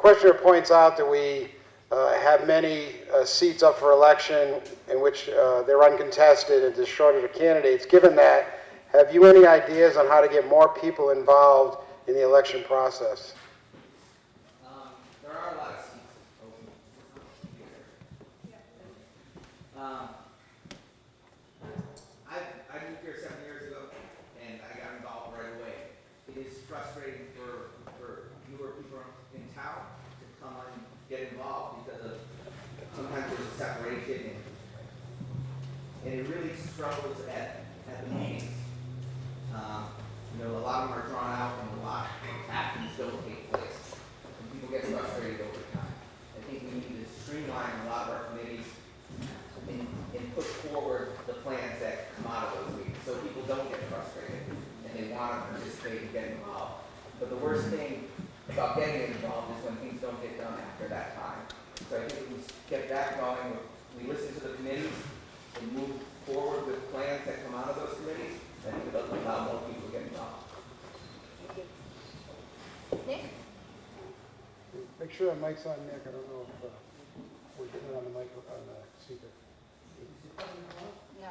questioner points out that we have many seats up for election in which they're uncontested and there's shortage of candidates. Given that, have you any ideas on how to get more people involved in the election process? There are a lot of seats open. I moved here 7 years ago, and I got involved right away. It is frustrating for newer people in town to come and get involved because of sometimes there's a separation, and it really struggles at the meetings. A lot of them are drawn out, and a lot of actions don't take place, and people get frustrated over time. I think we need to streamline a lot of our committees and push forward the plans that come out of those meetings, so people don't get frustrated and they want to participate and get involved. But the worst thing about getting involved is when things don't get done after that time. So I think if we get that going, we listen to the committees and move forward with plans that come out of those committees, I think it'll allow more people to get involved. Thank you. Nick? Make sure that mic's on, Nick. I don't know if we're getting it on the mic on the speaker. No.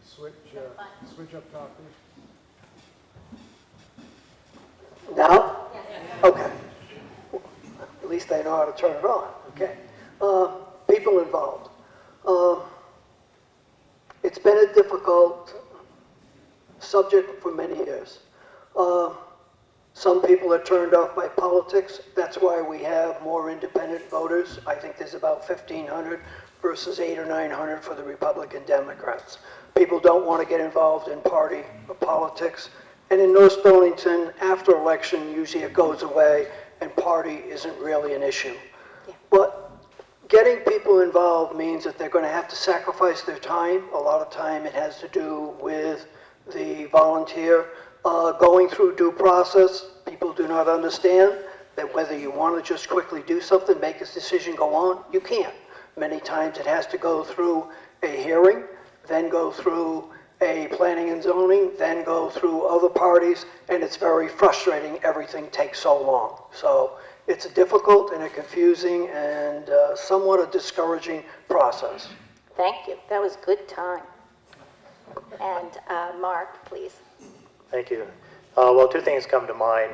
Switch up top, please. Now? Yes. Okay. At least I know how to turn it on. Okay. People involved. It's been a difficult subject for many years. Some people are turned off by politics. That's why we have more independent voters. I think there's about 1,500 versus 800 or 900 for the Republican Democrats. People don't want to get involved in party or politics. And in North Stonington, after election, usually it goes away and party isn't really an issue. Yeah. But getting people involved means that they're going to have to sacrifice their time. A lot of time it has to do with the volunteer going through due process. People do not understand that whether you want to just quickly do something, make a decision, go on, you can't. Many times it has to go through a hearing, then go through a planning and zoning, then go through other parties, and it's very frustrating. Everything takes so long. So it's a difficult and a confusing and somewhat a discouraging process. Thank you. That was good time. And Mark, please. Thank you. Well, two things come to mind.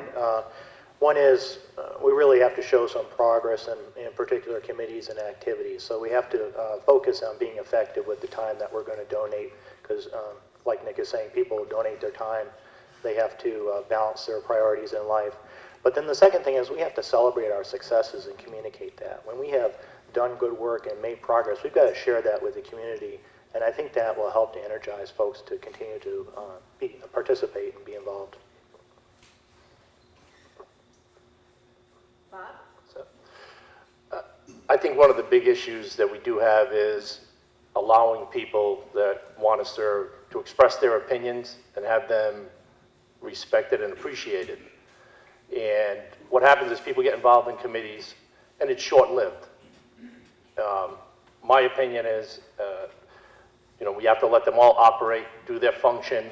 One is we really have to show some progress in particular committees and activities. So we have to focus on being effective with the time that we're going to donate because, like Nick is saying, people donate their time. They have to balance their priorities in life. But then the second thing is we have to celebrate our successes and communicate that. When we have done good work and made progress, we've got to share that with the community. And I think that will help to energize folks to continue to participate and be involved. Bob? So, I think one of the big issues that we do have is allowing people that want to serve to express their opinions and have them respected and appreciated. And what happens is people get involved in committees and it's short-lived. My opinion is, we have to let them all operate, do their function.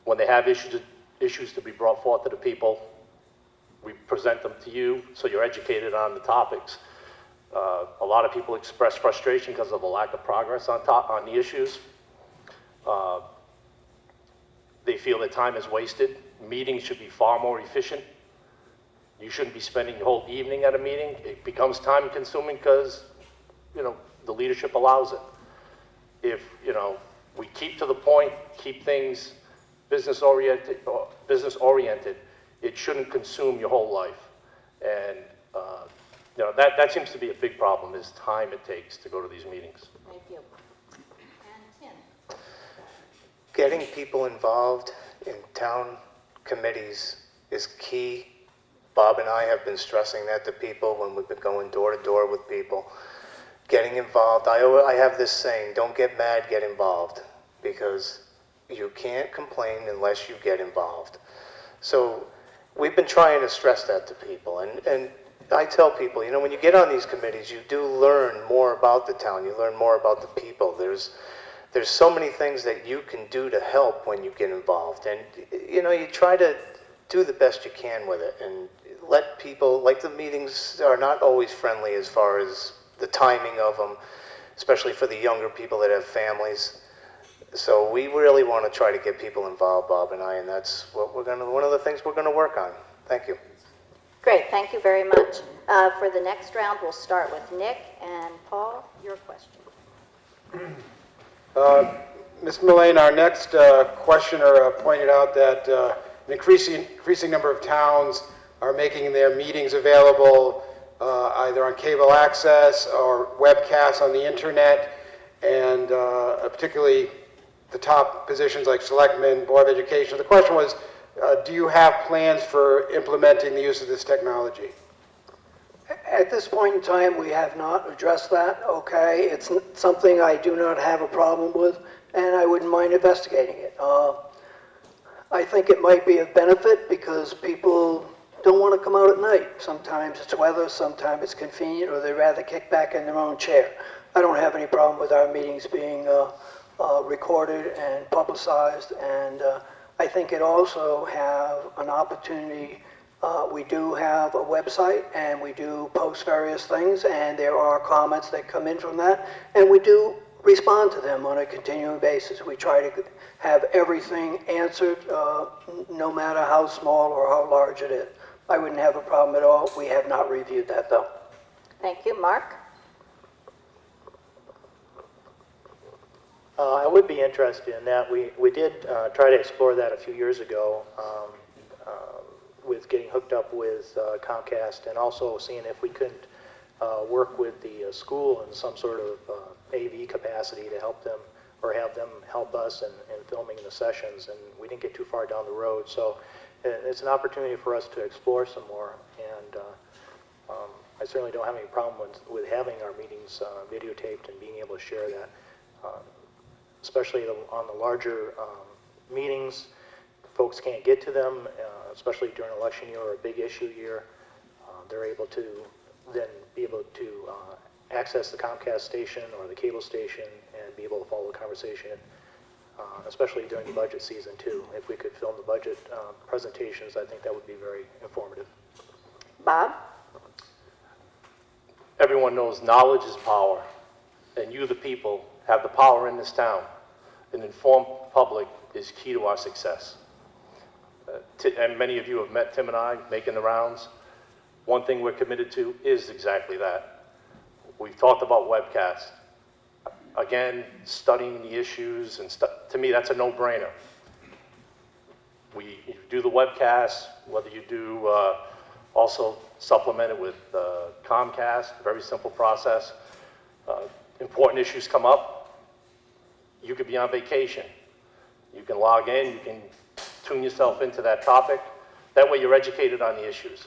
When they have issues to be brought forth to the people, we present them to you so you're educated on the topics. A lot of people express frustration because of the lack of progress on the issues. They feel that time is wasted. Meetings should be far more efficient. You shouldn't be spending the whole evening at a meeting. It becomes time consuming because, the leadership allows it. If, we keep to the point, keep things business oriented, it shouldn't consume your whole life. And, that seems to be a big problem is time it takes to go to these meetings. Thank you. And Tim? Getting people involved in town committees is key. Bob and I have been stressing that to people when we've been going door to door with people. Getting involved, I have this saying, don't get mad, get involved, because you can't complain unless you get involved. So we've been trying to stress that to people, and I tell people, when you get on these committees, you do learn more about the town, you learn more about the people. There's so many things that you can do to help when you get involved, and you try to do the best you can with it. And let people, like the meetings are not always friendly as far as the timing of them, especially for the younger people that have families. So we really want to try to get people involved, Bob and I, and that's what one of the things we're going to work on. Thank you. Great, thank you very much. For the next round, we'll start with Nick and Paul, your question. Ms. Mullane, our next questioner pointed out that an increasing number of towns are making their meetings available either on cable access or webcasts on the internet, and particularly the top positions like selectmen, board of education. The question was, do you have plans for implementing the use of this technology? At this point in time, we have not addressed that, okay? It's something I do not have a problem with, and I wouldn't mind investigating it. I think it might be of benefit because people don't want to come out at night. Sometimes it's weather, sometimes it's convenient, or they'd rather kick back in their own chair. I don't have any problem with our meetings being recorded and publicized, and I think it also have an opportunity. We do have a website, and we do post various things, and there are comments that come in from that, and we do respond to them on a continuing basis. We try to have everything answered, no matter how small or how large it is. I wouldn't have a problem at all. We have not reviewed that, though. Thank you. Mark? I would be interested in that. We did try to explore that a few years ago with getting hooked up with Comcast, and also seeing if we couldn't work with the school in some sort of AV capacity to help them, or have them help us in filming the sessions, and we didn't get too far down the road. So it's an opportunity for us to explore some more, and I certainly don't have any problem with having our meetings videotaped and being able to share that. Especially on the larger meetings, folks can't get to them, especially during election year or a big issue year. They're able to then be able to access the Comcast station or the cable station and be able to follow the conversation, especially during the budget season too. If we could film the budget presentations, I think that would be very informative. Bob? Everyone knows knowledge is power, and you, the people, have the power in this town. An informed public is key to our success. And many of you have met Tim and I making the rounds. One thing we're committed to is exactly that. We've talked about webcasts. Again, studying the issues, and to me, that's a no-brainer. You do the webcasts, whether you do also supplement it with Comcast, very simple process. Important issues come up. You could be on vacation. You can log in, you can tune yourself into that topic. That way you're educated on the issues.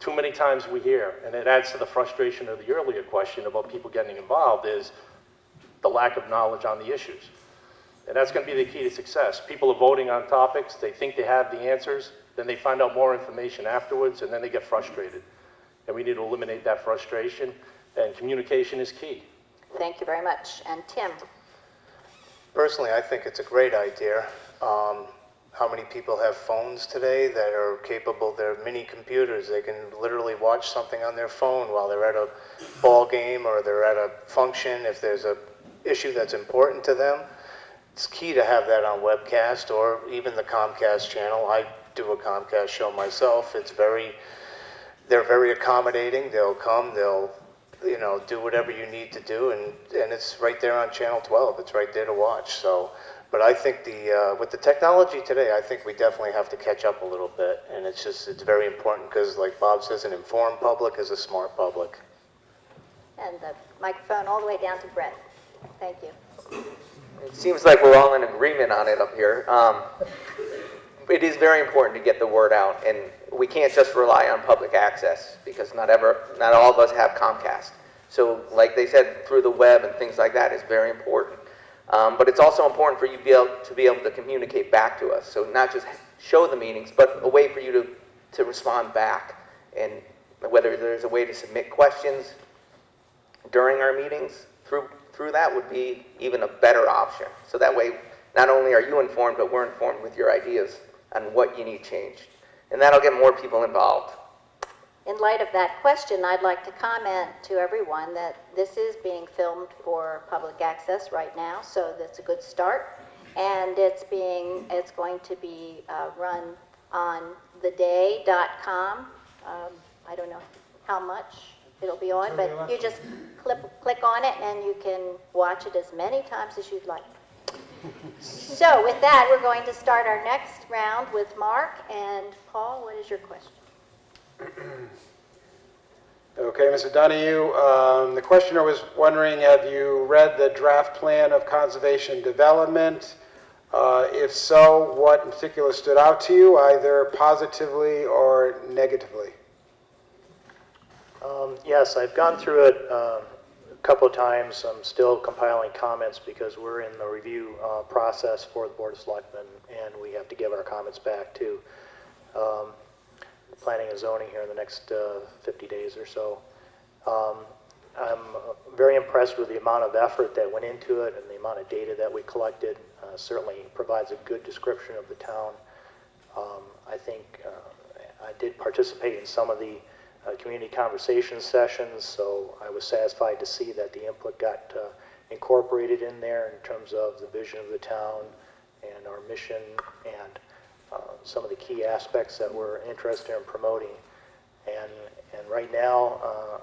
Too many times we hear, and it adds to the frustration of the earlier question about people getting involved, is the lack of knowledge on the issues. And that's going to be the key to success. People are voting on topics, they think they have the answers, then they find out more information afterwards, and then they get frustrated. And we need to eliminate that frustration, and communication is key. Thank you very much. And Tim? Personally, I think it's a great idea. How many people have phones today that are capable, they're mini computers. They can literally watch something on their phone while they're at a ball game or they're at a function. If there's a issue that's important to them, it's key to have that on webcast or even the Comcast channel. I do a Comcast show myself. They're very accommodating. They'll come, they'll do whatever you need to do, and it's right there on channel 12. It's right there to watch. So, but I think with the technology today, I think we definitely have to catch up a little bit, and it's very important because, like Bob says, an informed public is a smart public. And the microphone all the way down to Brett. Thank you. It seems like we're all in agreement on it up here. It is very important to get the word out, and we can't just rely on public access because not all of us have Comcast. So like they said, through the web and things like that is very important. But it's also important for you to be able to communicate back to us. So not just show the meetings, but a way for you to respond back. And whether there's a way to submit questions during our meetings, through that would be even a better option. So that way, not only are you informed, but we're informed with your ideas on what you need changed. And that'll get more people involved. In light of that question, I'd like to comment to everyone that this is being filmed for public access right now, so that's a good start. And it's going to be run on theday.com. I don't know how much it'll be on, but you just click on it and you can watch it as many times as you'd like. So with that, we're going to start our next round with Mark. And Paul, what is your question? Okay, Mr. Donahue, the questioner was wondering, have you read the draft plan of conservation development? If so, what in particular stood out to you, either positively or negatively? Yes, I've gone through it a couple of times. I'm still compiling comments because we're in the review process for the Board of Selectmen, and we have to give our comments back to planning and zoning here in the next 50 days or so. I'm very impressed with the amount of effort that went into it and the amount of data that we collected. Certainly provides a good description of the town. I think I did participate in some of the community conversation sessions, so I was satisfied to see that the input got incorporated in there in terms of the vision of the town and our mission and some of the key aspects that we're interested in promoting. And right now,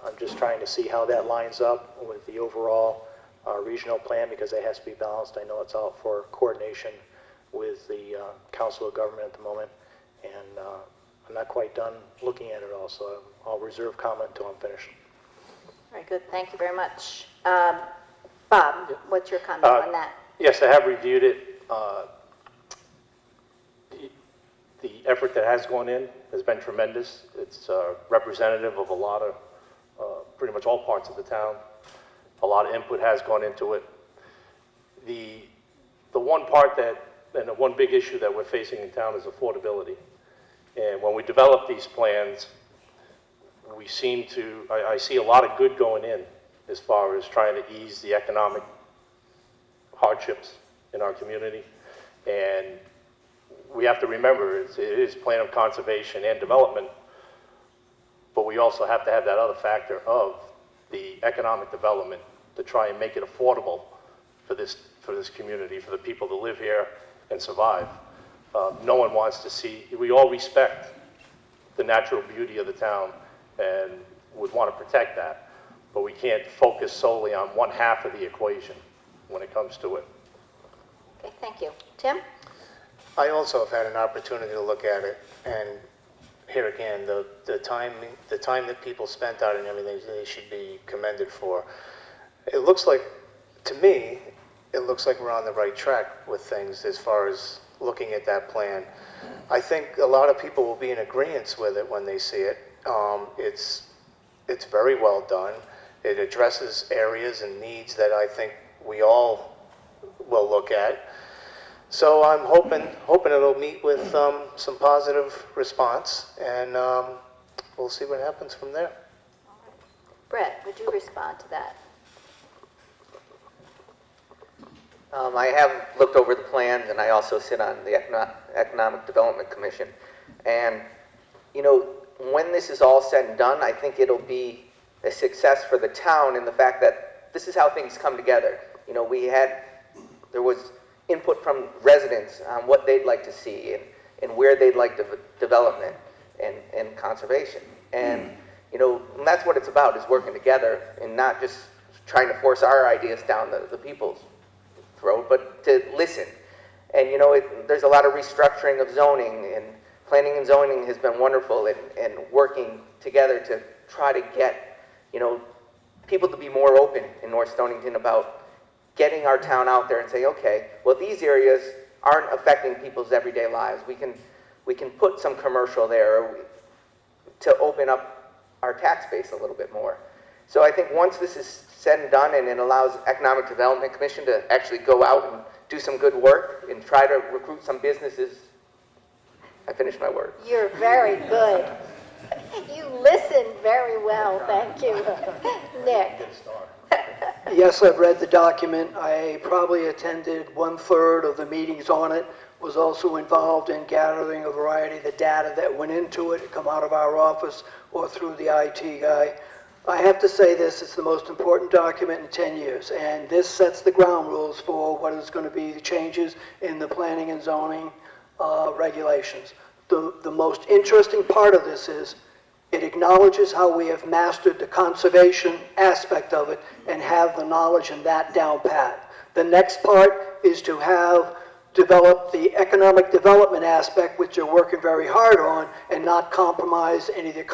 I'm just trying to see how that lines up with the overall regional plan, because it has to be balanced. I know it's out for coordination with the Council of Government at the moment, and I'm not quite done looking at it all, so I'll reserve comment until I'm finished. Very good. Thank you very much. Bob, what's your comment on that? Yes, I have reviewed it. The effort that has gone in has been tremendous. It's representative of a lot of, pretty much all parts of the town. A lot of input has gone into it. The one part that, and the one big issue that we're facing in town is affordability. And when we develop these plans, we seem to, I see a lot of good going in as far as trying to ease the economic hardships in our community. And we have to remember, it is plan of conservation and development, but we also have to have that other factor of the economic development to try and make it affordable for this community, for the people to live here and survive. No one wants to see, we all respect the natural beauty of the town and would want to protect that, but we can't focus solely on one half of the equation when it comes to it. Okay, thank you. Tim? I also have had an opportunity to look at it, and here again, the time that people spent on it and everything, they should be commended for. It looks like, to me, it looks like we're on the right track with things as far as looking at that plan. I think a lot of people will be in agreement with it when they see it. It's very well done. It addresses areas and needs that I think we all will look at. So I'm hoping it'll meet with some positive response, and we'll see what happens from there. Brett, would you respond to that? I have looked over the plans, and I also sit on the Economic Development Commission. And, you know, when this is all said and done, I think it'll be a success for the town in the fact that this is how things come together. You know, there was input from residents on what they'd like to see and where they'd like development and conservation. And, you know, and that's what it's about, is working together and not just trying to force our ideas down the people's throat, but to listen. And, you know, there's a lot of restructuring of zoning, and planning and zoning has been wonderful and working together to try to get, you know, people to be more open in North Stonington about getting our town out there and say, okay, well, these areas aren't affecting people's everyday lives. We can put some commercial there to open up our tax base a little bit more. So I think once this is said and done, and it allows Economic Development Commission to actually go out and do some good work and try to recruit some businesses. I finished my word. You're very good. You listened very well. Thank you. Nick? Yes, I've read the document. I probably attended 1/3 of the meetings on it. was also involved in gathering a variety of the data that went into it, come out of our office or through the IT guy. I have to say this, it's the most important document in 10 years, and this sets the ground rules for what is going to be the changes in the planning and zoning regulations. The most interesting part of this is it acknowledges how we have mastered the conservation aspect of it and have the knowledge and that down pat. The next part is to have developed the economic development aspect, which they're working very hard on, and not compromise any of the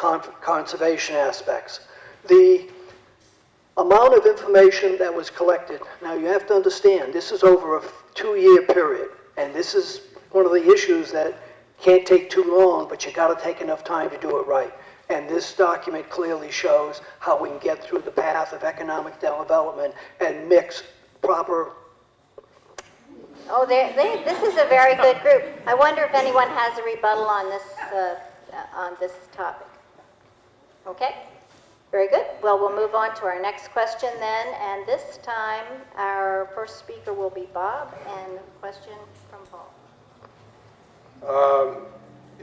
conservation aspects. The amount of information that was collected, now you have to understand, this is over a 2-year period, and this is one of the issues that can't take too long, but you got to take enough time to do it right. And this document clearly shows how we can get through the path of economic development and mix proper. Oh, this is a very good group. I wonder if anyone has a rebuttal on this topic. Okay, very good. Well, we'll move on to our next question then, and this time our first speaker will be Bob, and a question from Paul.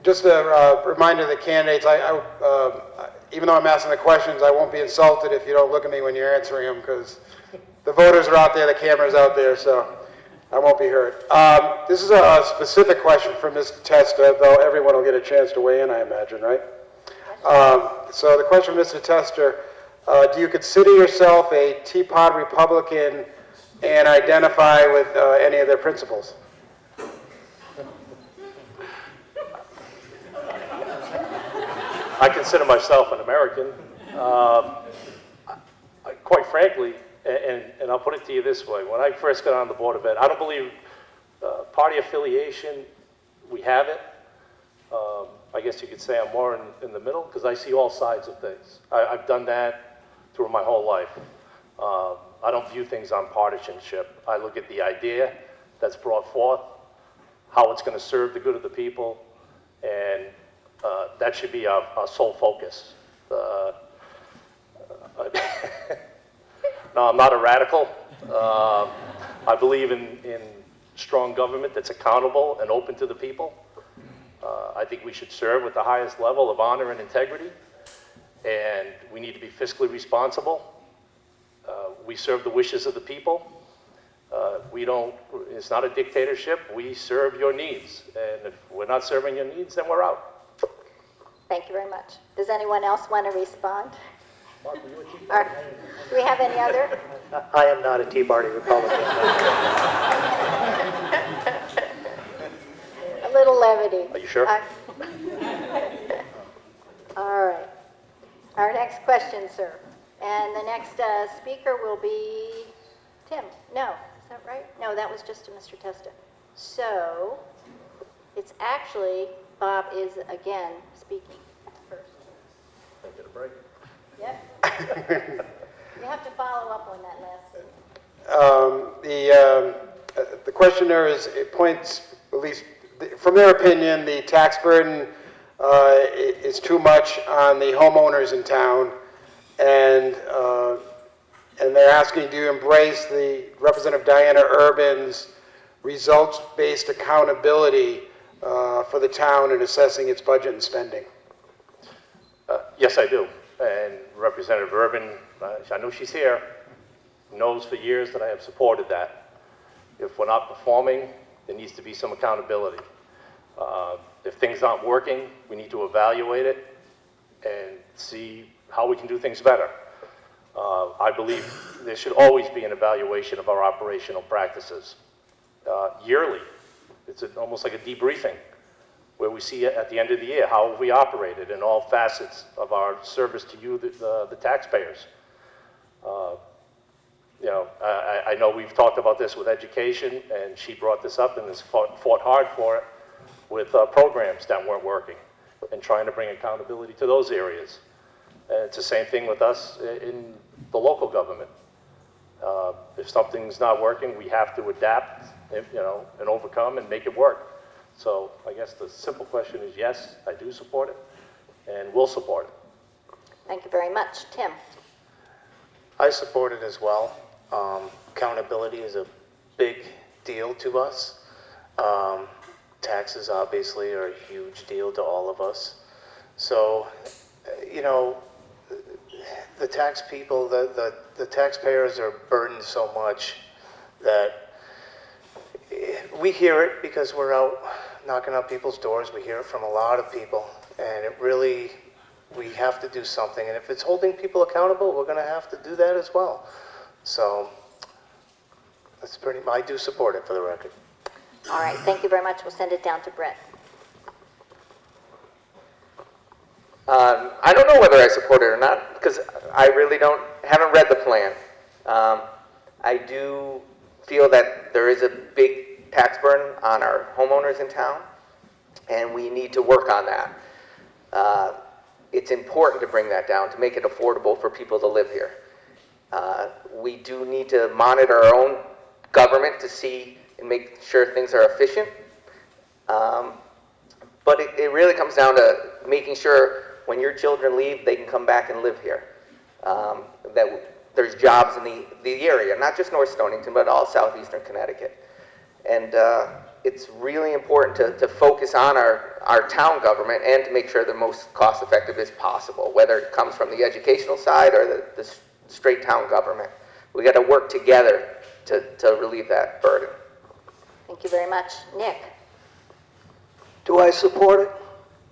Just a reminder to the candidates, even though I'm asking the questions, I won't be insulted if you don't look at me when you're answering them, because the voters are out there, the camera's out there, so I won't be hurt. This is a specific question for Mr. Testa, though everyone will get a chance to weigh in, I imagine, right? So the question from Mr. Tester, do you consider yourself a Teapot Republican and identify with any of their principles? I consider myself an American. Quite frankly, and I'll put it to you this way, when I first got on the Board of Ed, I don't believe party affiliation, we have it. I guess you could say I'm more in the middle, because I see all sides of things. I've done that through my whole life. I don't view things on partisanship. I look at the idea that's brought forth, how it's going to serve the good of the people, and that should be our sole focus. No, I'm not a radical. I believe in strong government that's accountable and open to the people. I think we should serve with the highest level of honor and integrity, and we need to be fiscally responsible. We serve the wishes of the people. It's not a dictatorship. We serve your needs, and if we're not serving your needs, then we're out. Thank you very much. Does anyone else want to respond? Do we have any other? I am not a Tea Party Republican. A little levity. Are you sure? All right. Our next question, sir. And the next speaker will be Tim. No, is that right? No, that was just to Mr. Testa. So it's actually, Bob is again speaking first. Can I get a break? Yep. You have to follow up on that last thing. The questioner it points, at least from their opinion, the tax burden is too much on the homeowners in town, and they're asking, do you embrace the Representative Diana Urban's results-based accountability for the town in assessing its budget and spending? Yes, I do. And Representative Urban, I know she's here, knows for years that I have supported that. If we're not performing, there needs to be some accountability. If things aren't working, we need to evaluate it and see how we can do things better. I believe there should always be an evaluation of our operational practices. Yearly, it's almost like a debriefing, where we see at the end of the year how we operated in all facets of our service to you, the taxpayers. I know we've talked about this with education, and she brought this up and has fought hard for it with programs that weren't working and trying to bring accountability to those areas. And it's the same thing with us in the local government. If something's not working, we have to adapt, and overcome and make it work. So I guess the simple question is yes, I do support it and will support it. Thank you very much. Tim? I support it as well. Accountability is a big deal to us. taxes obviously are a huge deal to all of us. So, you know, the tax people, the taxpayers are burdened so much that we hear it because we're out knocking on people's doors. We hear it from a lot of people, and it really, we have to do something. And if it's holding people accountable, we're going to have to do that as well. So that's pretty, I do support it, for the record. All right, thank you very much. We'll send it down to Brett. I don't know whether I support it or not, because I really haven't read the plan. I do feel that there is a big tax burden on our homeowners in town, and we need to work on that. It's important to bring that down, to make it affordable for people to live here. We do need to monitor our own government to see and make sure things are efficient. But it really comes down to making sure when your children leave, they can come back and live here. That there's jobs in the area, not just North Stonington, but all southeastern Connecticut. And it's really important to focus on our town government and to make sure the most cost effective is possible, whether it comes from the educational side or the straight town government. We got to work together to relieve that burden. Thank you very much. Nick? Do I support it?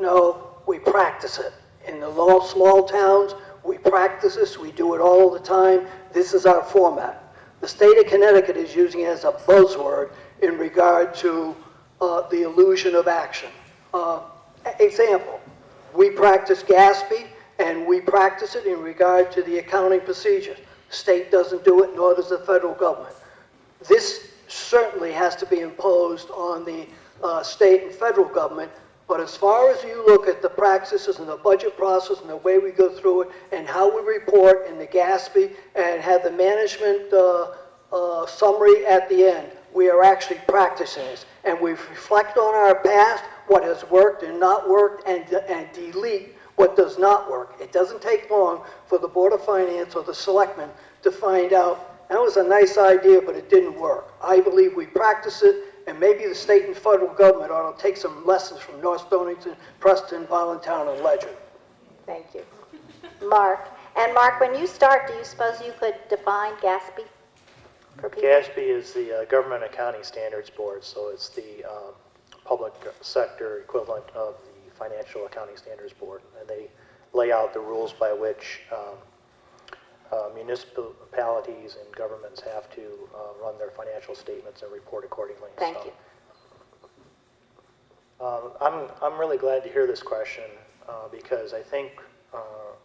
No, we practice it. In the little small towns, we practice this, we do it all the time. This is our format. The state of Connecticut is using it as a buzzword in regard to the illusion of action. Example, we practice GASP, and we practice it in regard to the accounting procedures. State doesn't do it, nor does the federal government. This certainly has to be imposed on the state and federal government, but as far as you look at the practices and the budget process and the way we go through it and how we report in the GASP and have the management summary at the end, we are actually practicing this. And we reflect on our past, what has worked and not worked, and delete what does not work. It doesn't take long for the Board of Finance or the Selectmen to find out, that was a nice idea, but it didn't work. I believe we practice it, and maybe the state and federal government ought to take some lessons from North Stonington, Preston, Voluntown, and Ledger. Thank you. Mark? And Mark, when you start, do you suppose you could define GASP for people? GASB is the Government Accounting Standards Board, so it's the public sector equivalent of the Financial Accounting Standards Board, and they lay out the rules by which municipalities and governments have to run their financial statements and report accordingly. Thank you. I'm really glad to hear this question because I think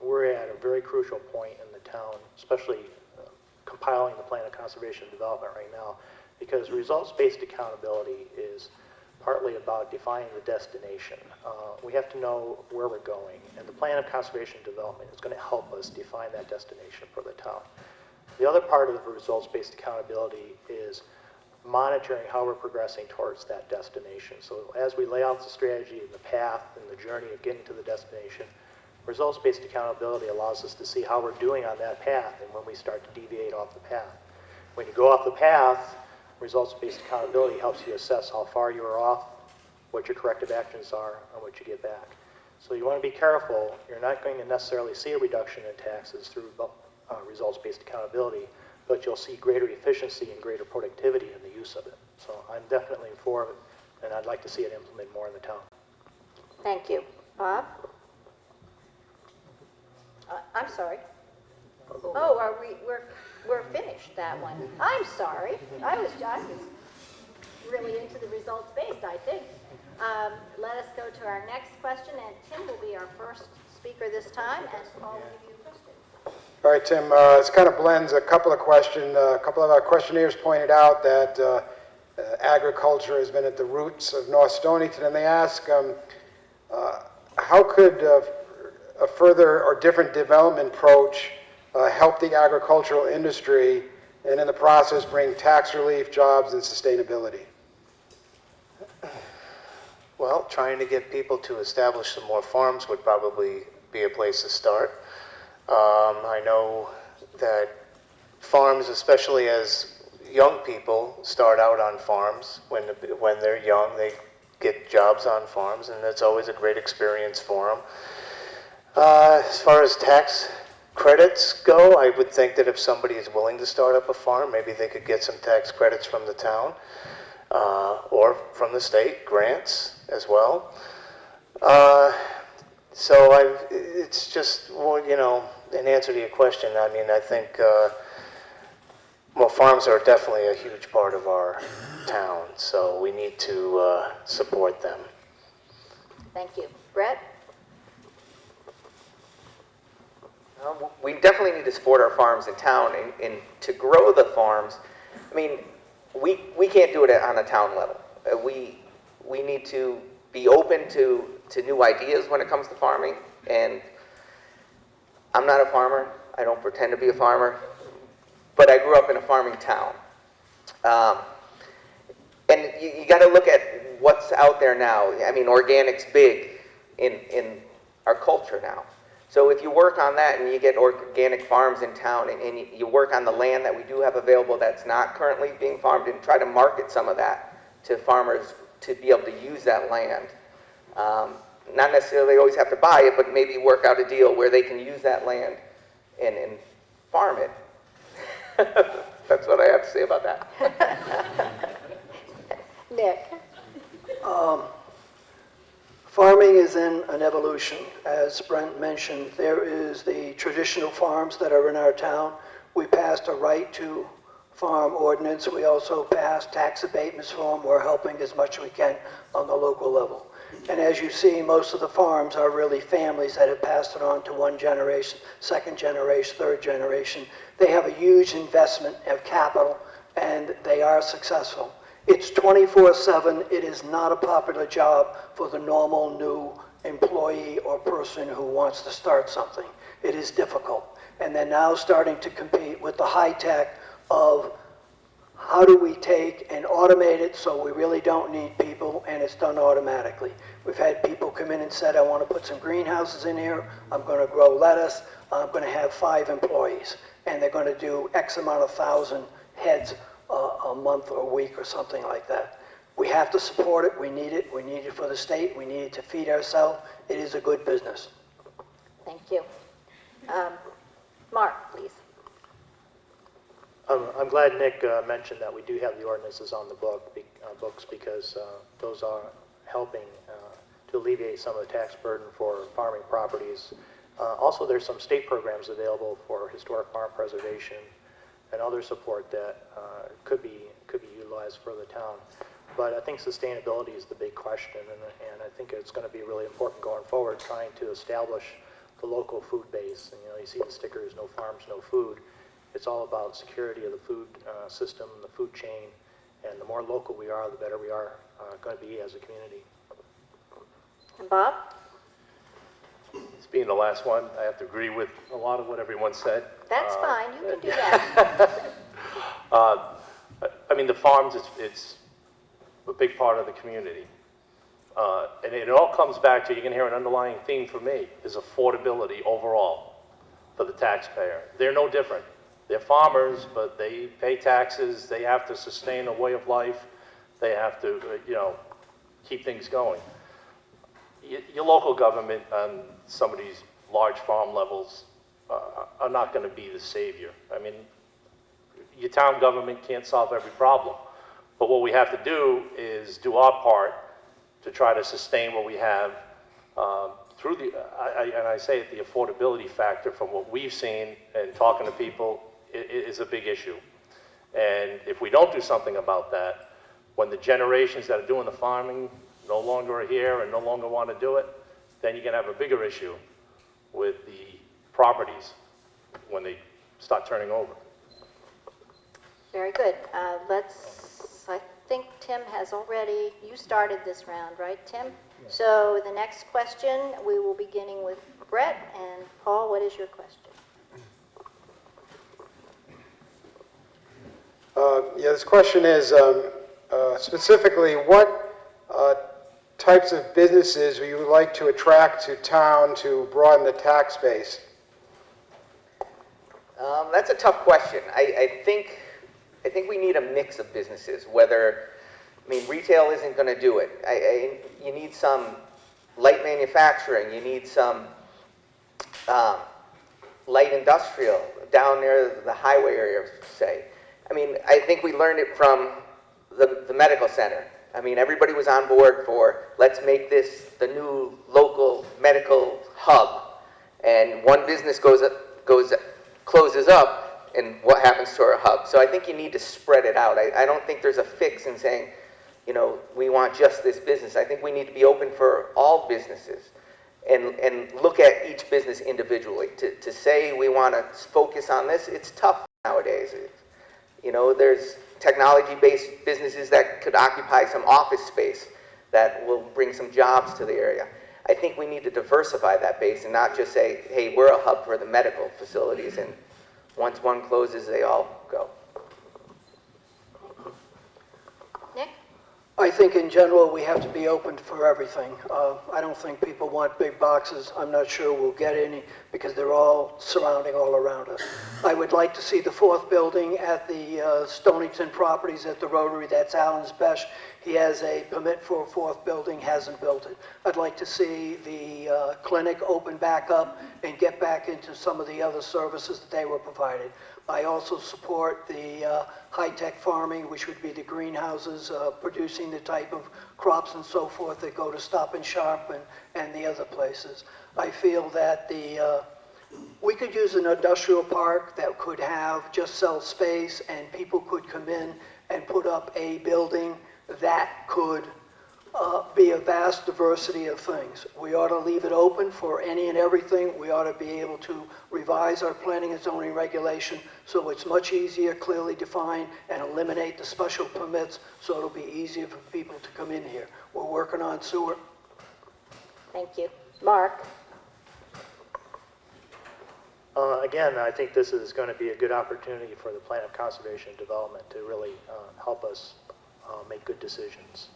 we're at a very crucial point in the town, especially compiling the plan of conservation and development right now, because results-based accountability is partly about defining the destination. We have to know where we're going, and the plan of conservation and development is going to help us define that destination for the town. The other part of the results-based accountability is monitoring how we're progressing towards that destination. So as we lay out the strategy and the path and the journey of getting to the destination, results-based accountability allows us to see how we're doing on that path and when we start to deviate off the path. When you go off the path, results-based accountability helps you assess how far you are off, what your corrective actions are, and what you get back. So you want to be careful. You're not going to necessarily see a reduction in taxes through results-based accountability, but you'll see greater efficiency and greater productivity in the use of it. So I'm definitely for it, and I'd like to see it implemented more in the town. Thank you. Bob? I'm sorry. Oh, we're finished that one. I'm sorry. I was really into the results-based, I think. Let us go to our next question, and Tim will be our first speaker this time, and Paul will give you a question. All right, Tim, this kind of blends a couple of questions. A couple of our questionnaires pointed out that agriculture has been at the roots of North Stonington, and they ask, how could a further or different development approach help the agricultural industry and in the process bring tax relief, jobs, and sustainability? Well, trying to get people to establish some more farms would probably be a place to start. I know that farms, especially as young people, start out on farms. When they're young, they get jobs on farms, and it's always a great experience for them. As far as tax credits go, I would think that if somebody is willing to start up a farm, maybe they could get some tax credits from the town or from the state, grants as well. It's just, well, you know, in answer to your question, I mean, I think, well, farms are definitely a huge part of our town, so we need to support them. Thank you. Brett? We definitely need to support our farms in town, and to grow the farms, I mean, we can't do it on a town level. We need to be open to new ideas when it comes to farming, and I'm not a farmer. I don't pretend to be a farmer, but I grew up in a farming town. And you got to look at what's out there now. I mean, organic's big in our culture now. So if you work on that and you get organic farms in town and you work on the land that we do have available that's not currently being farmed and try to market some of that to farmers to be able to use that land. Not necessarily always have to buy it, but maybe work out a deal where they can use that land and farm it. That's what I have to say about that. Nick? Farming is in an evolution. As Brent mentioned, there is the traditional farms that are in our town. We passed a right to farm ordinance. We also passed tax abatements for them. We're helping as much as we can on the local level. And as you see, most of the farms are really families that have passed it on to one generation, second generation, third generation. They have a huge investment of capital, and they are successful. It's 24/7. It is not a popular job for the normal new employee or person who wants to start something. It is difficult. And they're now starting to compete with the high tech of how do we take and automate it so we really don't need people and it's done automatically. We've had people come in and said, I want to put some greenhouses in here. I'm going to grow lettuce. I'm going to have 5 employees. And they're going to do X amount of thousand heads a month or a week or something like that. We have to support it. We need it. We need it for the state. We need it to feed ourselves. It is a good business. Thank you. Mark, please. I'm glad Nick mentioned that we do have the ordinances on the books because those are helping to alleviate some of the tax burden for farming properties. Also, there's some state programs available for historic farm preservation and other support that could be utilized for the town. But I think sustainability is the big question, and I think it's going to be really important going forward, trying to establish the local food base. And, you know, you see the stickers, no farms, no food. It's all about security of the food system, the food chain, and the more local we are, the better we are going to be as a community. And Bob? It's being the last one, I have to agree with a lot of what everyone said. That's fine. You can do that. I mean, the farms, it's a big part of the community. And it all comes back to, you're gonna hear an underlying theme for me, is affordability overall for the taxpayer. They're no different. They're farmers, but they pay taxes, they have to sustain a way of life, they have to, you know, keep things going. Your local government on some of these large farm levels are not gonna be the savior. I mean, your town government can't solve every problem. But what we have to do is do our part to try to sustain what we have through and I say it, the affordability factor from what we've seen and talking to people is a big issue. And if we don't do something about that, when the generations that are doing the farming no longer are here and no longer want to do it, then you're going to have a bigger issue with the properties when they start turning over. Very good. I think Tim has already, you started this round, right, Tim? Yes. So the next question, we will be beginning with Brett. And Paul, what is your question? This question is specifically what types of businesses would you like to attract to town to broaden the tax base? That's a tough question. I think we need a mix of businesses, whether I mean, retail isn't going to do it. You need some light manufacturing. You need some light industrial down near the highway area, say. I mean, I think we learned it from the medical center. I mean, everybody was on board for, let's make this the new local medical hub. And one business closes up, and what happens to our hub? So I think you need to spread it out. I don't think there's a fix in saying, you know, we want just this business. I think we need to be open for all businesses and look at each business individually. To say we want to focus on this, it's tough nowadays. You know, there's technology-based businesses that could occupy some office space that will bring some jobs to the area. I think we need to diversify that base and not just say, hey, we're a hub for the medical facilities, and once one closes, they all go. Nick? I think in general, we have to be open for everything. I don't think people want big boxes. I'm not sure we'll get any because they're all surrounding all around us. I would like to see the fourth building at the Stonington properties at the Rotary. That's Alan's Besh. He has a permit for a fourth building, hasn't built it. I'd like to see the clinic open back up and get back into some of the other services that they were provided. I also support the high-tech farming, which would be the greenhouses, producing the type of crops and so forth that go to Stop and Shop and the other places. I feel that we could use an industrial park that could have just sell space and people could come in and put up a building that could be a vast diversity of things. We ought to leave it open for any and everything. We ought to be able to revise our planning and zoning regulation so it's much easier, clearly defined, and eliminate the special permits so it'll be easier for people to come in here. We're working on sewer. Thank you. Mark? Again, I think this is going to be a good opportunity for the Plan of Conservation and Development to really help us make good decisions.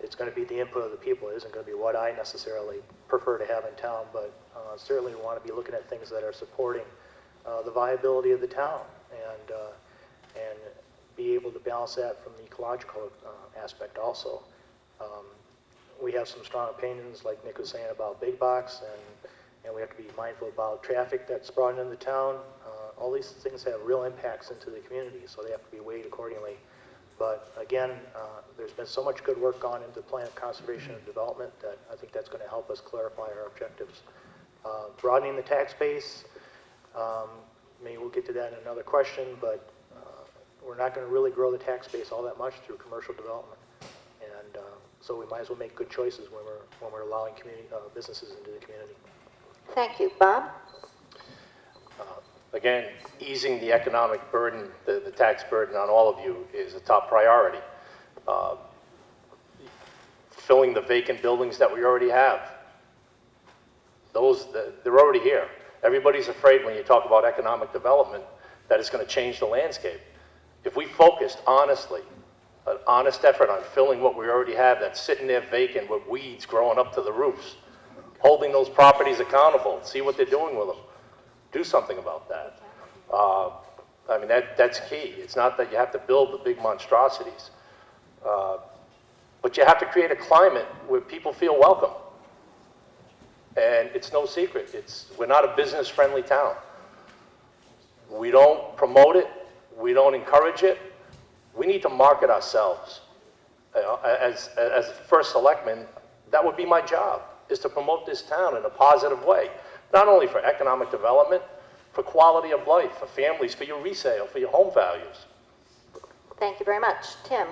It's going to be the input of the people. It isn't going to be what I necessarily prefer to have in town, but certainly we want to be looking at things that are supporting the viability of the town and be able to balance that from the ecological aspect also. We have some strong opinions, like Nick was saying, about big box, and we have to be mindful about traffic that's brought into the town. All these things have real impacts into the community, so they have to be weighed accordingly. But again, there's been so much good work gone into the Plan of Conservation and Development that I think that's going to help us clarify our objectives. Broadening the tax base, maybe we'll get to that in another question, but we're not going to really grow the tax base all that much through commercial development. And so we might as well make good choices when we're allowing community businesses into the community. Thank you. Bob? Again, easing the economic burden, the tax burden on all of you is a top priority. Filling the vacant buildings that we already have. They're already here. Everybody's afraid when you talk about economic development that it's going to change the landscape. If we focused honestly, an honest effort on filling what we already have that's sitting there vacant with weeds growing up to the roofs, holding those properties accountable, see what they're doing with them. Do something about that. I mean, that's key. It's not that you have to build the big monstrosities, but you have to create a climate where people feel welcome. And it's no secret. We're not a business-friendly town. We don't promote it. We don't encourage it. We need to market ourselves. As first selectman, that would be my job, is to promote this town in a positive way. Not only for economic development, for quality of life, for families, for your resale, for your home values. Thank you very much. Tim?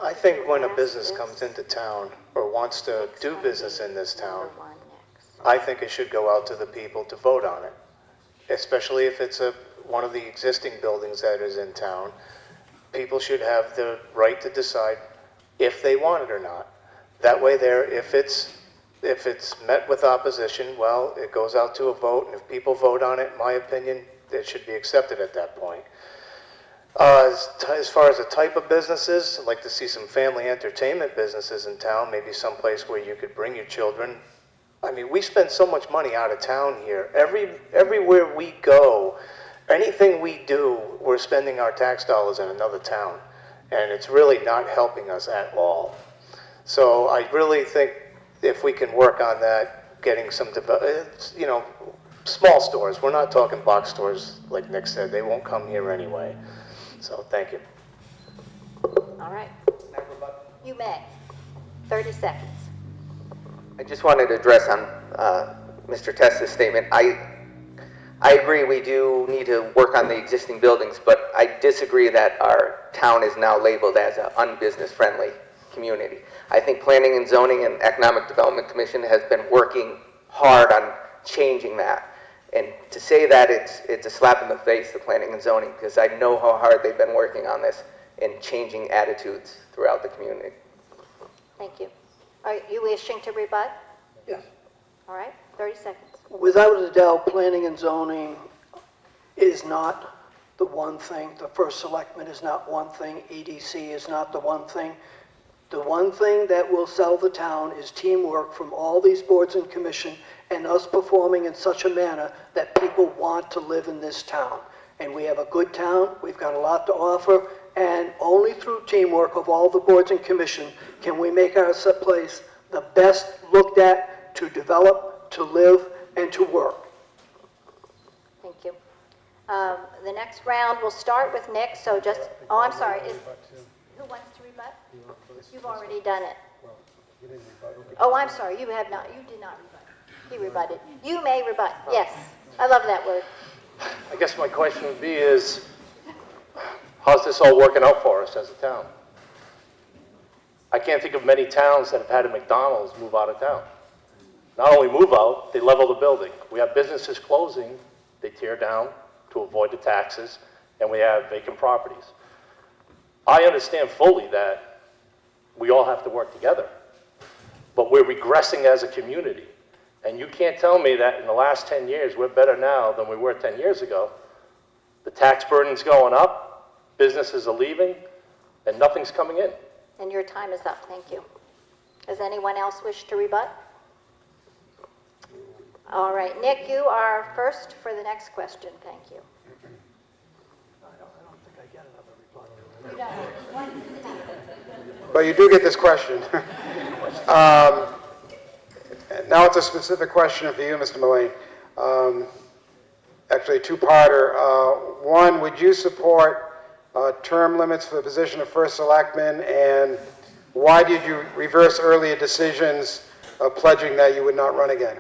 I think when a business comes into town or wants to do business in this town, Number one next. I think it should go out to the people to vote on it, especially if it's one of the existing buildings that is in town. People should have the right to decide if they want it or not. That way if it's met with opposition, well, it goes out to a vote, and if people vote on it, in my opinion, it should be accepted at that point. As far as the type of businesses, I'd like to see some family entertainment businesses in town, maybe someplace where you could bring your children. I mean, we spend so much money out of town here. Everywhere we go, anything we do, we're spending our tax dollars in another town. and it's really not helping us at all. So I really think if we can work on that, getting some, you know, small stores. We're not talking box stores, like Nick said. They won't come here anyway. So thank you. All right. You may. 30 seconds. I just wanted to address on Mr. Testa's statement. I agree we do need to work on the existing buildings, but I disagree that our town is now labeled as an unbusiness-friendly community. I think Planning and Zoning and Economic Development Commission has been working hard on changing that. And to say that it's a slap in the face to Planning and Zoning, because I know how hard they've been working on this and changing attitudes throughout the community. Thank you. Are you wishing to rebut? Yes. All right, 30 seconds. Without a doubt, planning and zoning is not the one thing. The first selectman is not one thing. EDC is not the one thing. The one thing that will sell the town is teamwork from all these boards and commission and us performing in such a manner that people want to live in this town. And we have a good town, we've got a lot to offer, and only through teamwork of all the boards and commission can we make our place the best looked at to develop, to live, and to work. Thank you. The next round will start with Nick, so just, oh, I'm sorry. Who wants to rebut? You've already done it. Oh, I'm sorry, you have not, you did not rebut. He rebutted. You may rebut, yes. I love that word. I guess my question would be is, how's this all working out for us as a town? I can't think of many towns that have had a McDonald's move out of town. Not only move out, they level the building. We have businesses closing, they tear down to avoid the taxes, and we have vacant properties. I understand fully that we all have to work together, but we're regressing as a community. And you can't tell me that in the last 10 years, we're better now than we were 10 years ago. The tax burden's going up, businesses are leaving, and nothing's coming in. And your time is up, thank you. Does anyone else wish to rebut? All right, Nick, you are first for the next question, thank you. I don't think I get another rebuttal. But you do get this question. Now it's a specific question for you, Mr. Mullane. Actually, a two-parter. One, would you support term limits for the position of first selectman, and why did you reverse earlier decisions pledging that you would not run again?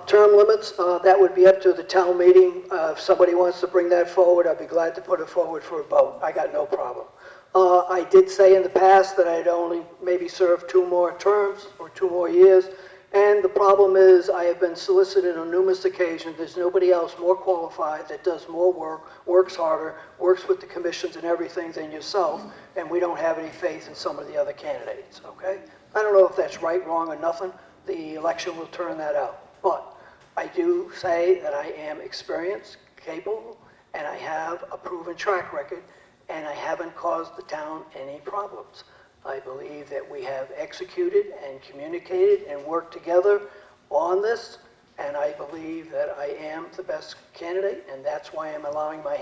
Term limits, that would be up to the town meeting. If somebody wants to bring that forward, I'd be glad to put it forward for a vote. I got no problem. I did say in the past that I'd only maybe serve 2 more terms or 2 more years, and the problem is I have been solicited on numerous occasions. There's nobody else more qualified that does more work, works harder, works with the commissions and everything than yourself, and we don't have any faith in some of the other candidates, okay? I don't know if that's right, wrong, or nothing. The election will turn that out. But I do say that I am experienced, capable, and I have a proven track record, and I haven't caused the town any problems. I believe that we have executed and communicated and worked together on this, and I believe that I am the best candidate, and that's why I'm allowing my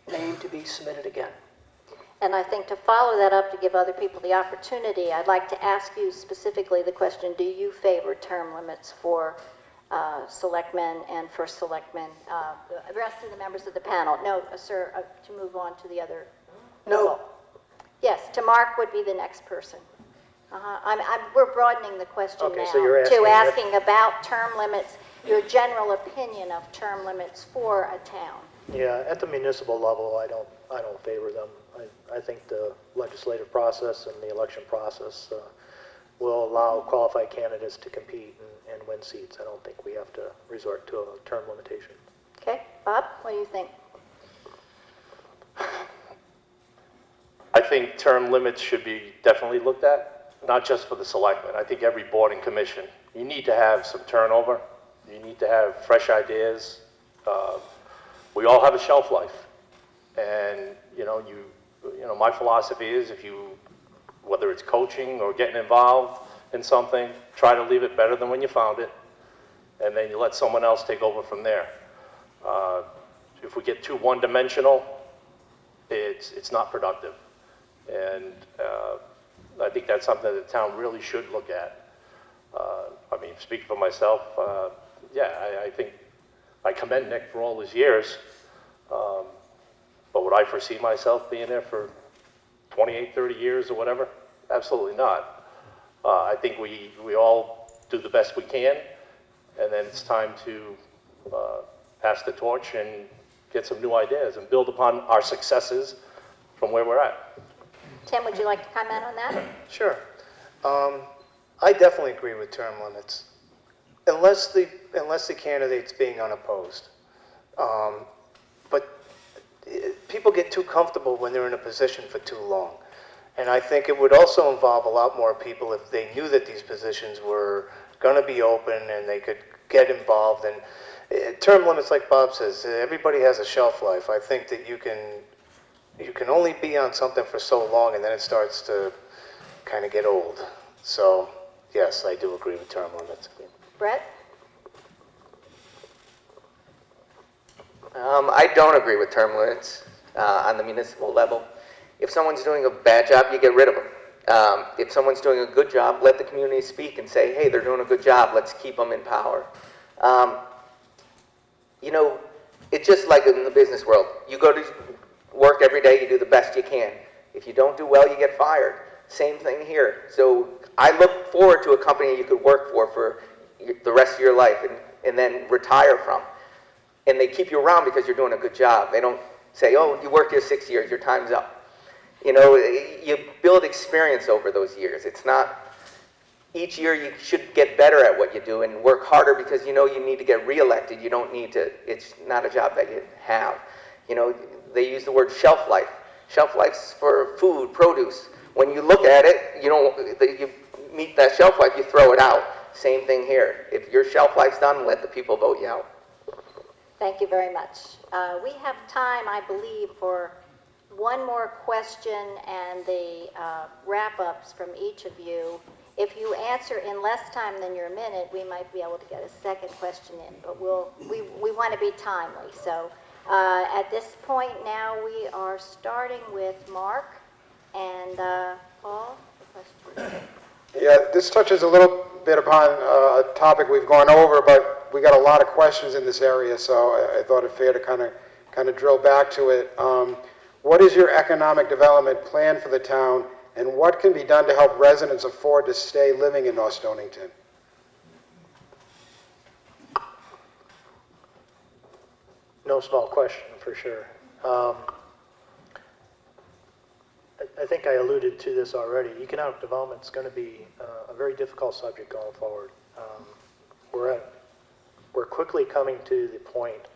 name to be submitted again. And I think to follow that up, to give other people the opportunity, I'd like to ask you specifically the question, do you favor term limits for selectmen and first selectmen, the rest of the members of the panel? No, sir, to move on to the other. No. Yes, to Mark would be the next person. We're broadening the question Okay, now so you're to asking asking about term limits, your general opinion of term limits for a town. Yeah, at the municipal level, I don't favor them. I think the legislative process and the election process will allow qualified candidates to compete and win seats. I don't think we have to resort to a term limitation. Okay, Bob, what do you think? I think term limits should be definitely looked at, not just for the selectmen. I think every board and commission. You need to have some turnover. You need to have fresh ideas. We all have a shelf life. And, my philosophy is whether it's coaching or getting involved in something, try to leave it better than when you found it, and then you let someone else take over from there. If we get too one-dimensional, it's not productive. And I think that's something that the town really should look at. I mean, speaking for myself, yeah, I think I commend Nick for all his years. But would I foresee myself being there for 28, 30 years or whatever? Absolutely not. I think we all do the best we can, and then it's time to pass the torch and get some new ideas and build upon our successes from where we're at. Tim, would you like to comment on that? Sure. I definitely agree with term limits, unless the candidate's being unopposed. But people get too comfortable when they're in a position for too long. And I think it would also involve a lot more people if they knew that these positions were going to be open and they could get involved. And term limits, like Bob says, everybody has a shelf life. I think that you can only be on something for so long, and then it starts to kind of get old. So, yes, I do agree with term limits. Brett? I don't agree with term limits on the municipal level. If someone's doing a bad job, you get rid of them. If someone's doing a good job, let the community speak and say, hey, they're doing a good job, let's keep them in power. You know, it's just like in the business world. You go to work every day, you do the best you can. If you don't do well, you get fired. Same thing here. So I look forward to a company you could work for the rest of your life and then retire from. And they keep you around because you're doing a good job. They don't say, oh, you worked here 6 years, your time's up. You know, you build experience over those years. It's not, each year you should get better at what you do and work harder because you know you need to get reelected. You don't need to, it's not a job that you have. You know, they use the word shelf life. Shelf life's for food, produce. When you look at it, you meet that shelf life, you throw it out. Same thing here. If your shelf life's done, let the people vote you out. Thank you very much. We have time, I believe, for one more question and the wrap-ups from each of you. If you answer in less time than your minute, we might be able to get a second question in, but we want to be timely. So at this point now, we are starting with Mark and Paul, the question. Yeah, this touches a little bit upon a topic we've gone over, but we got a lot of questions in this area, so I thought it fair to kind of drill back to it. What is your economic development plan for the town, and what can be done to help residents afford to stay living in North Stonington? No small question, for sure. I think I alluded to this already. Economic development is going to be a very difficult subject going forward. We're quickly coming to the point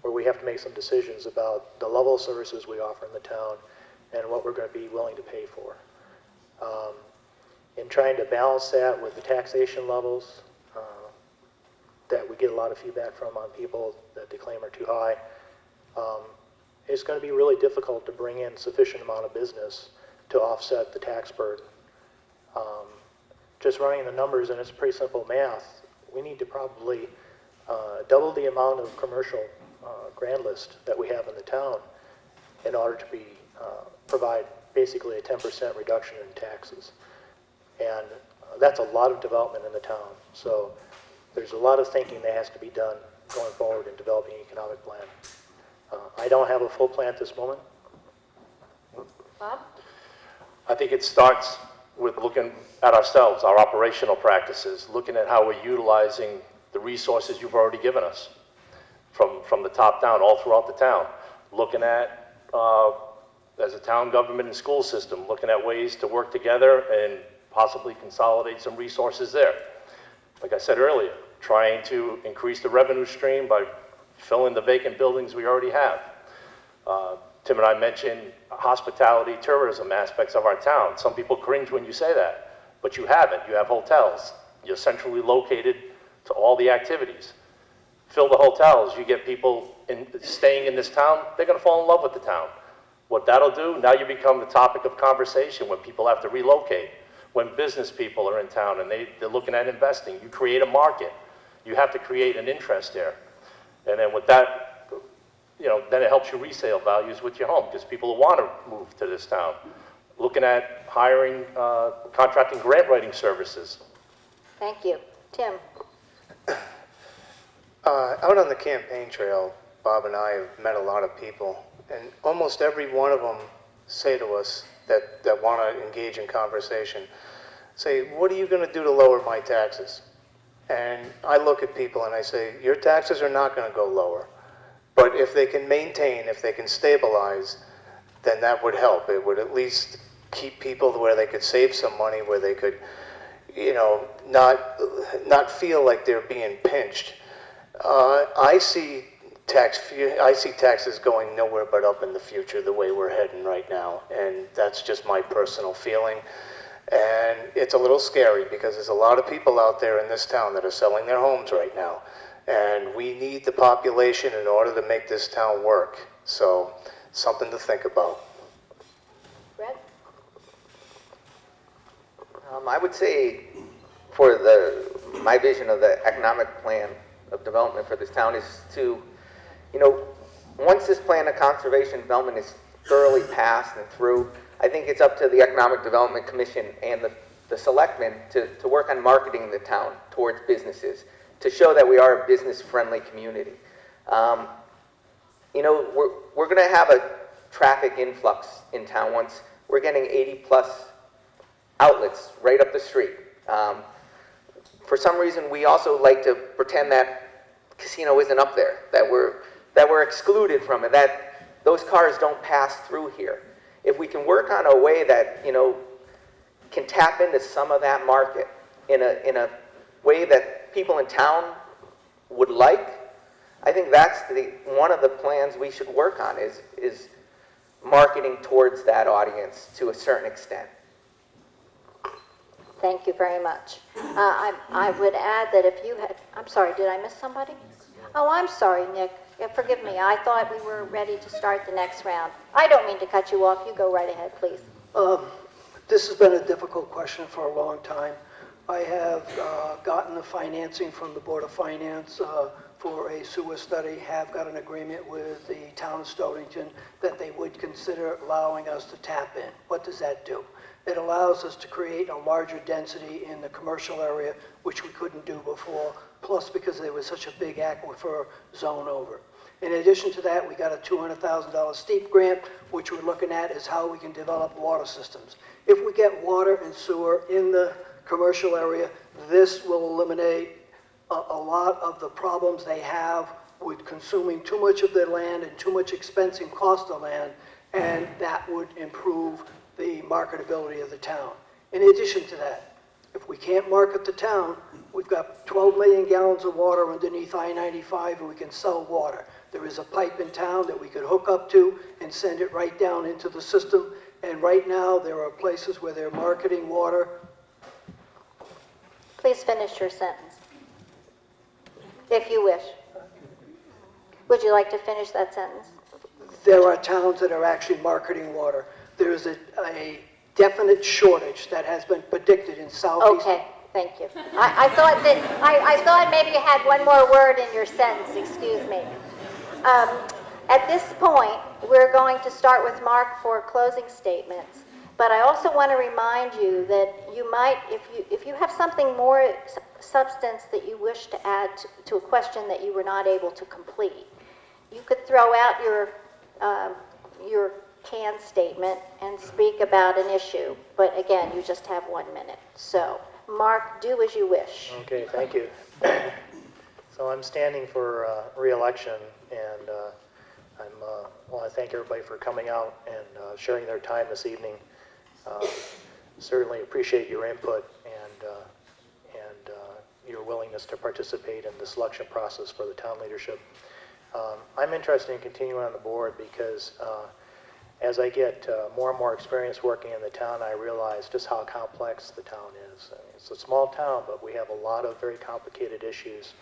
where we have to make some decisions about the level of services we offer in the town and what we're going to be willing to pay for. In trying to balance that with the taxation levels that we get a lot of feedback from on people that they claim are too high, it's going to be really difficult to bring in sufficient amount of business to offset the tax burden. Just running the numbers, and it's pretty simple math, we need to probably double the amount of commercial grand list that we have in the town in order to provide basically a 10% reduction in taxes. And that's a lot of development in the town. So there's a lot of thinking that has to be done going forward in developing an economic plan. I don't have a full plan at this moment. Bob? I think it starts with looking at ourselves, our operational practices, looking at how we're utilizing the resources you've already given us from the top down, all throughout the town. Looking at, as a town government and school system, looking at ways to work together and possibly consolidate some resources there. Like I said earlier, trying to increase the revenue stream by filling the vacant buildings we already have. Tim and I mentioned hospitality, tourism aspects of our town. Some people cringe when you say that, but you haven't. You have hotels. You're centrally located to all the activities. Fill the hotels. You get people staying in this town, they're going to fall in love with the town. What that'll do, now you become the topic of conversation when people have to relocate, when business people are in town and they're looking at investing. You create a market. You have to create an interest there. And then with that, you know, then it helps your resale values with your home, because people want to move to this town. Looking at hiring, contracting grant writing services. Thank you. Tim? Out on the campaign trail, Bob and I have met a lot of people, and almost every one of them say to us that want to engage in conversation, say, what are you going to do to lower my taxes? And I look at people and I say, your taxes are not going to go lower. But if they can maintain, if they can stabilize, then that would help. It would at least keep people where they could save some money, where they could, you know, not feel like they're being pinched. I see taxes going nowhere but up in the future the way we're heading right now, and that's just my personal feeling. And it's a little scary because there's a lot of people out there in this town that are selling their homes right now, and we need the population in order to make this town work. So, something to think about. Brett? I would say for my vision of the economic plan of development for this town is to, you know, once this plan of conservation development is thoroughly passed and through, I think it's up to the Economic Development Commission and the selectmen to work on marketing the town towards businesses, to show that we are a business-friendly community. You know, we're going to have a traffic influx in town once we're getting 80+ outlets right up the street. For some reason, we also like to pretend that casino isn't up there, that we're excluded from it, that those cars don't pass through here. If we can work on a way that, you know, can tap into some of that market in a way that people in town would like, I think that's one of the plans we should work on is marketing towards that audience to a certain extent. Thank you very much. I would add that if you had, I'm sorry, did I miss somebody? Oh, I'm sorry, Nick. Yeah, forgive me. I thought we were ready to start the next round. I don't mean to cut you off. You go right ahead, please. This has been a difficult question for a long time. I have gotten the financing from the Board of Finance for a sewer study, have got an agreement with the town of Stonington that they would consider allowing us to tap in. What does that do? It allows us to create a larger density in the commercial area, which we couldn't do before, plus because there was such a big aquifer zone over. In addition to that, we got a $200,000 steep grant, which we're looking at is how we can develop water systems. If we get water and sewer in the commercial area, this will eliminate a lot of the problems they have with consuming too much of their land and too much expense and cost of land, and that would improve the marketability of the town. In addition to that, if we can't market the town, we've got 12 million gallons of water underneath I-95 and we can sell water. There is a pipe in town that we could hook up to and send it right down into the system. And right now, there are places where they're marketing water. Please finish your sentence, if you wish. Would you like to finish that sentence? There are towns that are actually marketing water. There is a definite shortage that has been predicted in southeast. Okay, thank you. I thought maybe you had one more word in your sentence, excuse me. At this point, we're going to start with Mark for closing statements. But I also want to remind you that you might, if you have something more substance that you wish to add to a question that you were not able to complete, you could throw out your canned statement and speak about an issue. But again, you just have 1 minute. So, Mark, do as you wish. Okay, thank you. So I'm standing for re-election, and I want to thank everybody for coming out and sharing their time this evening. Certainly appreciate your input and your willingness to participate in the selection process for the town leadership. I'm interested in continuing on the board because as I get more and more experience working in the town, I realize just how complex the town is. I mean, it's a small town, but we have a lot of very complicated issues.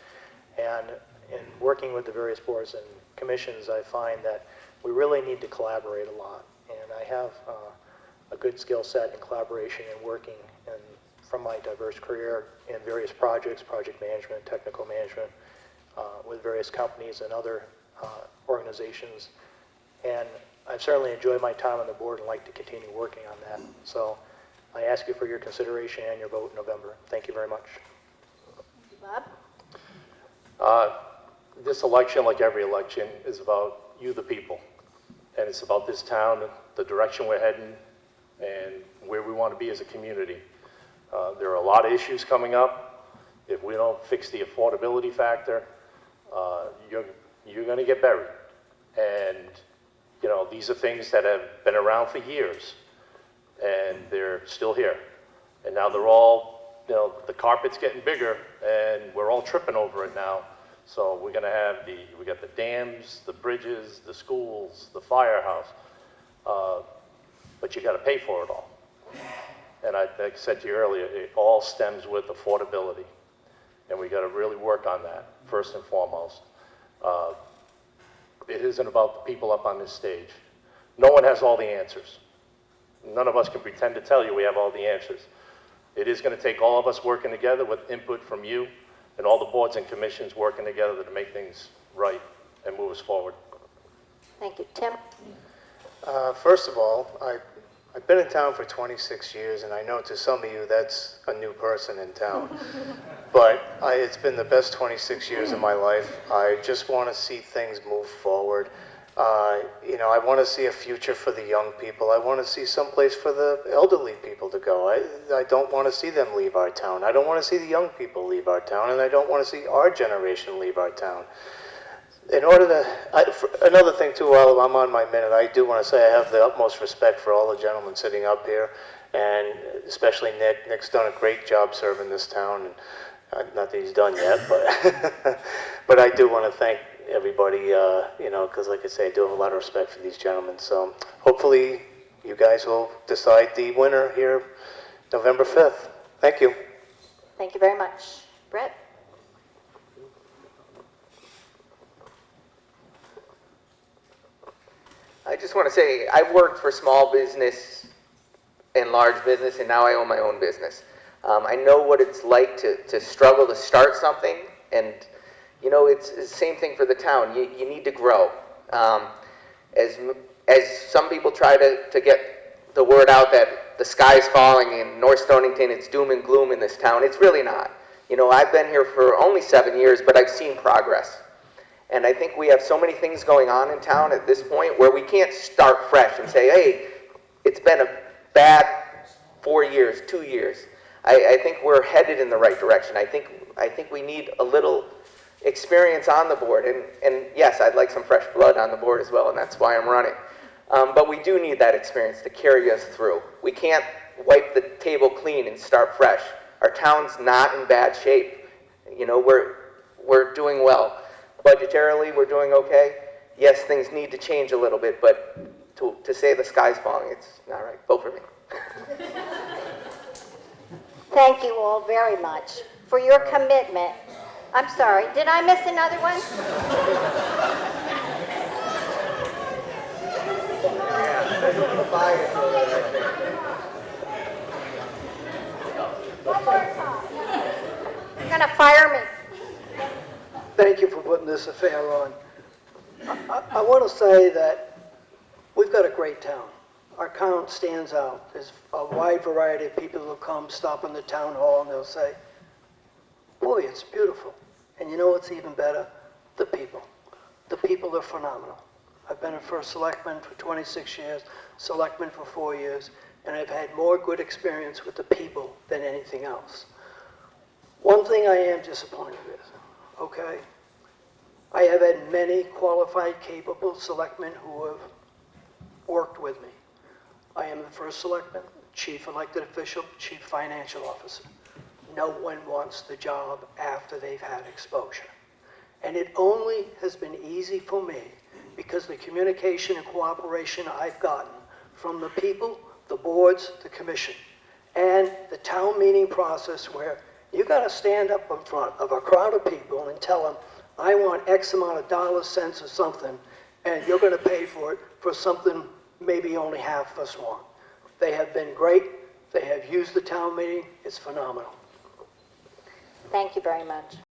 And in working with the various boards and commissions, I find that we really need to collaborate a lot. And I have a good skill set in collaboration and working from my diverse career in various projects, project management, technical management, with various companies and other organizations. And I've certainly enjoyed my time on the board and like to continue working on that. So I ask you for your consideration and your vote in November. Thank you very much. Bob? This election, like every election, is about you, the people. And it's about this town, the direction we're heading, and where we want to be as a community. There are a lot of issues coming up. If we don't fix the affordability factor, you're going to get buried. And, you know, these are things that have been around for years, and they're still here. And now they're all, you know, the carpet's getting bigger, and we're all tripping over it now. So we're going to have we got the dams, the bridges, the schools, the firehouse, but you got to pay for it all. And like I said to you earlier, it all stems with affordability, and we got to really work on that first and foremost. It isn't about the people up on this stage. No one has all the answers. None of us can pretend to tell you we have all the answers. It is going to take all of us working together with input from you and all the boards and commissions working together to make things right and move us forward. Thank you. Tim? First of all, I've been in town for 26 years, and I know to some of you that's a new person in town. But it's been the best 26 years of my life. I just want to see things move forward. You know, I want to see a future for the young people. I want to see someplace for the elderly people to go. I don't want to see them leave our town. I don't want to see the young people leave our town, and I don't want to see our generation leave our town. In order to, another thing too, while I'm on my minute, I do want to say I have the utmost respect for all the gentlemen sitting up here, and especially Nick. Nick's done a great job serving this town, and not that he's done yet, but but I do want to thank everybody, you know, because like I say, I do have a lot of respect for these gentlemen. So hopefully you guys will decide the winner here November 5th. Thank you. Thank you very much. Brett? I just want to say, I've worked for small business and large business, and now I own my own business. I know what it's like to struggle to start something, and you know, it's the same thing for the town. You need to grow. As some people try to get the word out that the sky's falling in North Stonington, it's doom and gloom in this town, it's really not. You know, I've been here for only 7 years, but I've seen progress. And I think we have so many things going on in town at this point where we can't start fresh and say, hey, it's been a bad 4 years, 2 years. I think we're headed in the right direction. I think we need a little experience on the board, and yes, I'd like some fresh blood on the board as well, and that's why I'm running. But we do need that experience to carry us through. We can't wipe the table clean and start fresh. Our town's not in bad shape. You know, we're doing well. Budgetarily, we're doing okay. Yes, things need to change a little bit, but to say the sky's falling, it's not right. Vote for me. Thank you all very much for your commitment. I'm sorry, did I miss another one? You're gonna fire me. Thank you for putting this affair on. I want to say that we've got a great town. Our town stands out. There's a wide variety of people who come, stop in the town hall, and they'll say, boy, it's beautiful. And you know what's even better? The people. The people are phenomenal. I've been a first selectman for 26 years, selectman for 4 years, and I've had more good experience with the people than anything else. One thing I am disappointed with, okay? I have had many qualified, capable selectmen who have worked with me. I am the first selectman, chief elected official, chief financial officer. No one wants the job after they've had exposure. And it only has been easy for me because the communication and cooperation I've gotten from the people, the boards, the commission, and the town meeting process where you got to stand up in front of a crowd of people and tell them, I want X amount of dollars, cents, or something, and you're going to pay for it for something maybe only half of us want. They have been great. They have used the town meeting. It's phenomenal. Thank you very much.